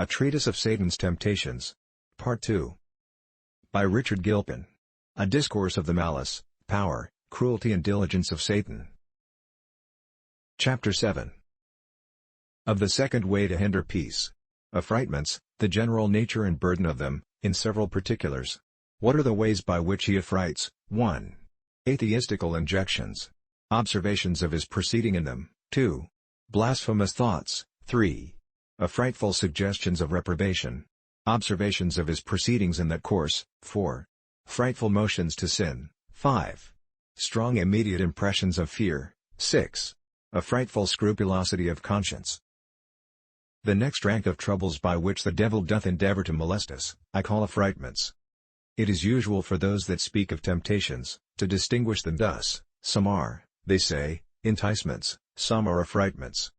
A Treatise of Satan's Temptations. Part 2. By Richard Gilpin. A Discourse of the Malice, Power, Cruelty and Diligence of Satan. Chapter 7. Of the second way to hinder peace. Affrightments, the general nature and burden of them, in several particulars. What are the ways by which he affrights? 1. Atheistical injections. Observations of his proceeding in them. 2. Blasphemous thoughts. 3. Affrightful suggestions of reprobation. Observations of his proceedings in that course. 4. Frightful motions to sin. 5. Strong immediate impressions of fear. 6. A frightful scrupulosity of conscience. The next rank of troubles by which the devil doth endeavor to molest us, I call affrightments. It is usual for those that speak of temptations, to distinguish them thus: some are, they say, enticements, some are affrightments.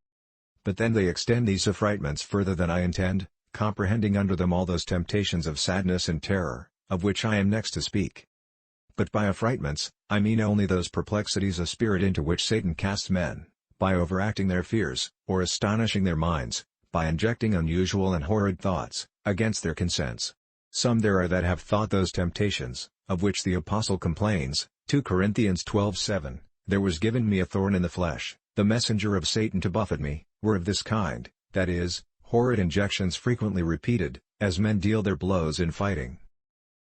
But then they extend these affrightments further than I intend, comprehending under them all those temptations of sadness and terror, of which I am next to speak. But by affrightments, I mean only those perplexities of spirit into which Satan casts men, by overacting their fears, or astonishing their minds, by injecting unusual and horrid thoughts, against their consents. Some there are that have thought those temptations, of which the Apostle complains, 2 Corinthians 12:7, "There was given me a thorn in the flesh, the messenger of Satan to buffet me," were of this kind, that is, horrid injections frequently repeated, as men deal their blows in fighting.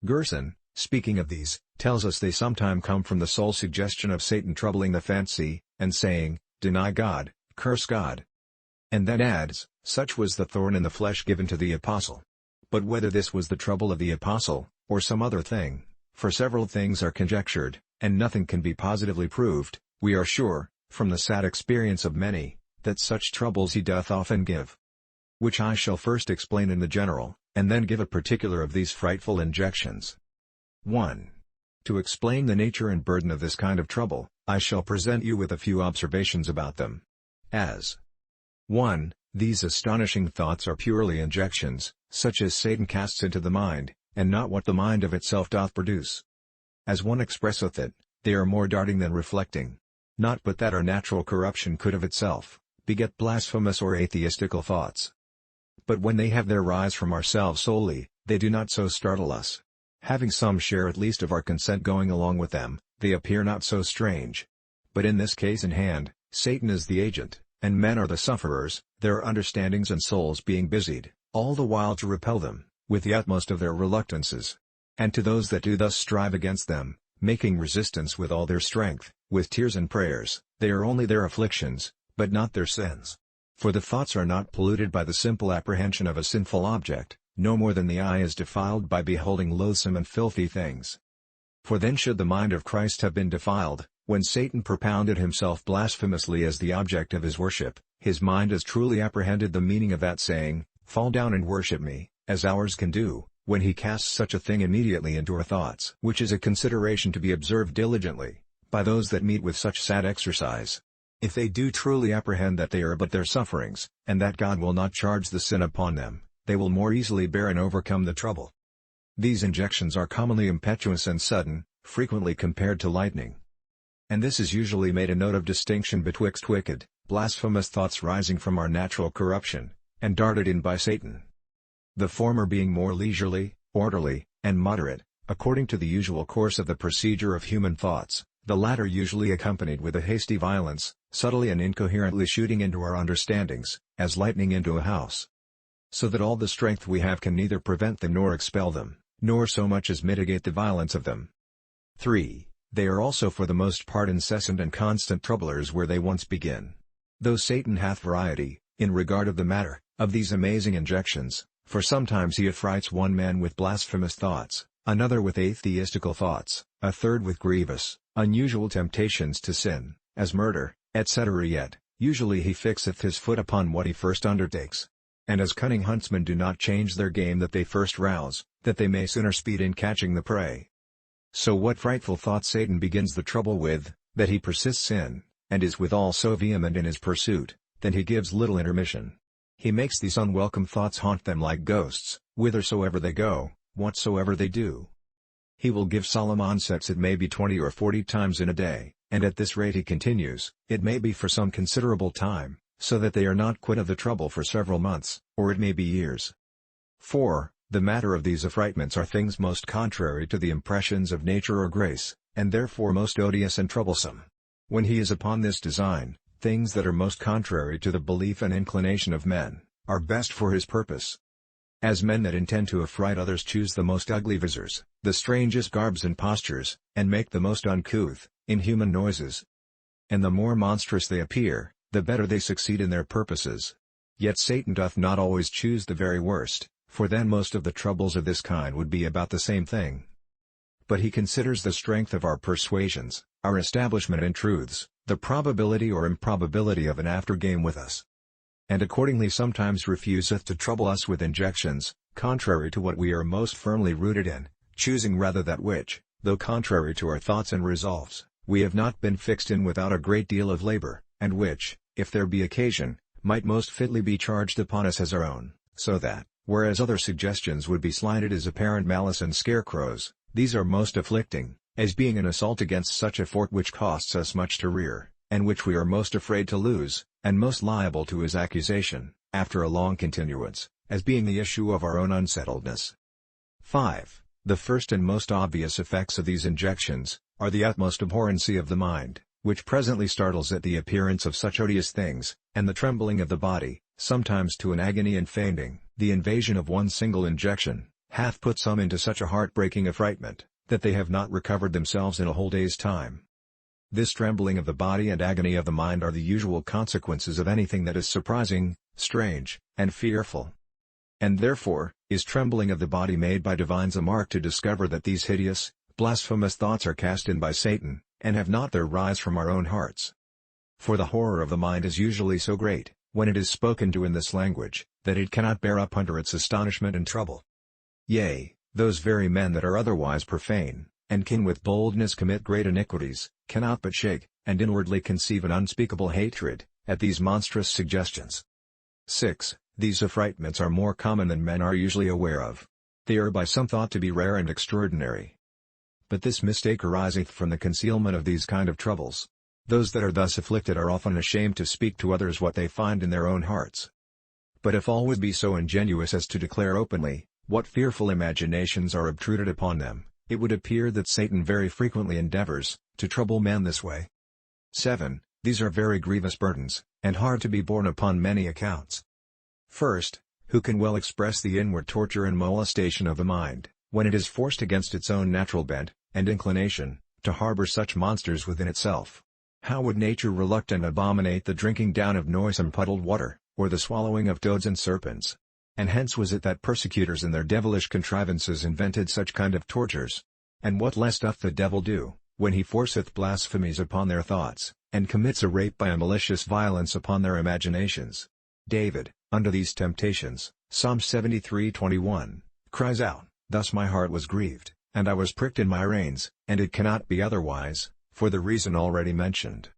Gerson, speaking of these, tells us they sometime come from the sole suggestion of Satan troubling the fancy, and saying, "Deny God, curse God." And then adds, "Such was the thorn in the flesh given to the Apostle." But whether this was the trouble of the Apostle, or some other thing, for several things are conjectured, and nothing can be positively proved, we are sure, from the sad experience of many, that such troubles he doth often give. Which I shall first explain in the general, and then give a particular of these frightful injections. 1. To explain the nature and burden of this kind of trouble, I shall present you with a few observations about them. As 1. These astonishing thoughts are purely injections, such as Satan casts into the mind, and not what the mind of itself doth produce. As one expresseth it, they are more darting than reflecting. Not but that our natural corruption could of itself beget blasphemous or atheistical thoughts. But when they have their rise from ourselves solely, they do not so startle us. Having some share at least of our consent going along with them, they appear not so strange. But in this case in hand, Satan is the agent, and men are the sufferers, their understandings and souls being busied, all the while to repel them, with the utmost of their reluctances. And to those that do thus strive against them, making resistance with all their strength, with tears and prayers, they are only their afflictions, but not their sins. For the thoughts are not polluted by the simple apprehension of a sinful object, no more than the eye is defiled by beholding loathsome and filthy things. For then should the mind of Christ have been defiled, when Satan propounded himself blasphemously as the object of his worship, his mind as truly apprehended the meaning of that saying, "Fall down and worship me," as ours can do, when he casts such a thing immediately into our thoughts, which is a consideration to be observed diligently, by those that meet with such sad exercise. If they do truly apprehend that they are but their sufferings, and that God will not charge the sin upon them, they will more easily bear and overcome the trouble. These injections are commonly impetuous and sudden, frequently compared to lightning. And this is usually made a note of distinction betwixt wicked, blasphemous thoughts rising from our natural corruption, and darted in by Satan. The former being more leisurely, orderly, and moderate, according to the usual course of the procedure of human thoughts, the latter usually accompanied with a hasty violence, subtly and incoherently shooting into our understandings, as lightning into a house. So that all the strength we have can neither prevent them nor expel them, nor so much as mitigate the violence of them. 3. They are also for the most part incessant and constant troublers where they once begin. Though Satan hath variety, in regard of the matter, of these amazing injections, for sometimes he affrights one man with blasphemous thoughts, another with atheistical thoughts, a third with grievous, unusual temptations to sin, as murder, etc. Yet, usually he fixeth his foot upon what he first undertakes. And as cunning huntsmen do not change their game that they first rouse, that they may sooner speed in catching the prey. So what frightful thoughts Satan begins the trouble with, that he persists in, and is withal so vehement in his pursuit, that he gives little intermission. He makes these unwelcome thoughts haunt them like ghosts, whithersoever they go, whatsoever they do. He will give solemn onsets, it may be 20 or 40 times in a day, and at this rate he continues, it may be for some considerable time, so that they are not quit of the trouble for several months, or it may be years. 4. The matter of these affrightments are things most contrary to the impressions of nature or grace, and therefore most odious and troublesome. When he is upon this design, things that are most contrary to the belief and inclination of men, are best for his purpose. As men that intend to affright others choose the most ugly visors, the strangest garbs and postures, and make the most uncouth, inhuman noises. And the more monstrous they appear, the better they succeed in their purposes. Yet Satan doth not always choose the very worst, for then most of the troubles of this kind would be about the same thing. But he considers the strength of our persuasions, our establishment in truths, the probability or improbability of an after game with us. And accordingly sometimes refuseth to trouble us with injections, contrary to what we are most firmly rooted in, choosing rather that which, though contrary to our thoughts and resolves, we have not been fixed in without a great deal of labor, and which, if there be occasion, might most fitly be charged upon us as our own, so that, whereas other suggestions would be slighted as apparent malice and scarecrows, these are most afflicting, as being an assault against such a fort which costs us much to rear, and which we are most afraid to lose, and most liable to his accusation, after a long continuance, as being the issue of our own unsettledness. 5. The first and most obvious effects of these injections, are the utmost abhorrency of the mind, which presently startles at the appearance of such odious things, and the trembling of the body, sometimes to an agony and fainting. The invasion of one single injection, hath put some into such a heart-breaking affrightment, that they have not recovered themselves in a whole day's time. This trembling of the body and agony of the mind are the usual consequences of anything that is surprising, strange, and fearful. And therefore, is trembling of the body made by divines a mark to discover that these hideous, blasphemous thoughts are cast in by Satan, and have not their rise from our own hearts. For the horror of the mind is usually so great, when it is spoken to in this language, that it cannot bear up under its astonishment and trouble. Yea, those very men that are otherwise profane, and can with boldness commit great iniquities, cannot but shake, and inwardly conceive an unspeakable hatred, at these monstrous suggestions. 6. These affrightments are more common than men are usually aware of. They are by some thought to be rare and extraordinary. But this mistake ariseth from the concealment of these kind of troubles. Those that are thus afflicted are often ashamed to speak to others what they find in their own hearts. But if all would be so ingenuous as to declare openly, what fearful imaginations are obtruded upon them, it would appear that Satan very frequently endeavors to trouble men this way. 7. These are very grievous burdens, and hard to be borne upon many accounts. First, who can well express the inward torture and molestation of the mind, when it is forced against its own natural bent, and inclination, to harbor such monsters within itself? How would nature reluctant abominate the drinking down of noisome puddled water, or the swallowing of toads and serpents? And hence was it that persecutors in their devilish contrivances invented such kind of tortures. And what less doth the devil do, when he forceth blasphemies upon their thoughts, and commits a rape by a malicious violence upon their imaginations? David, under these temptations, Psalm 73:21, cries out, "Thus my heart was grieved, and I was pricked in my reins, and it cannot be otherwise, for the reason already mentioned."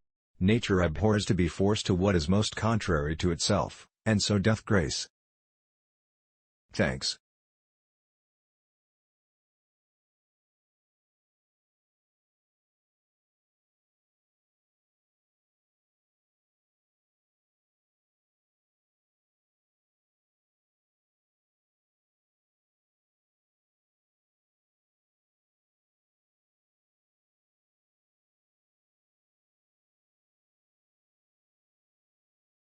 Nature abhors to be forced to what is most contrary to itself, and so doth grace. Thanks.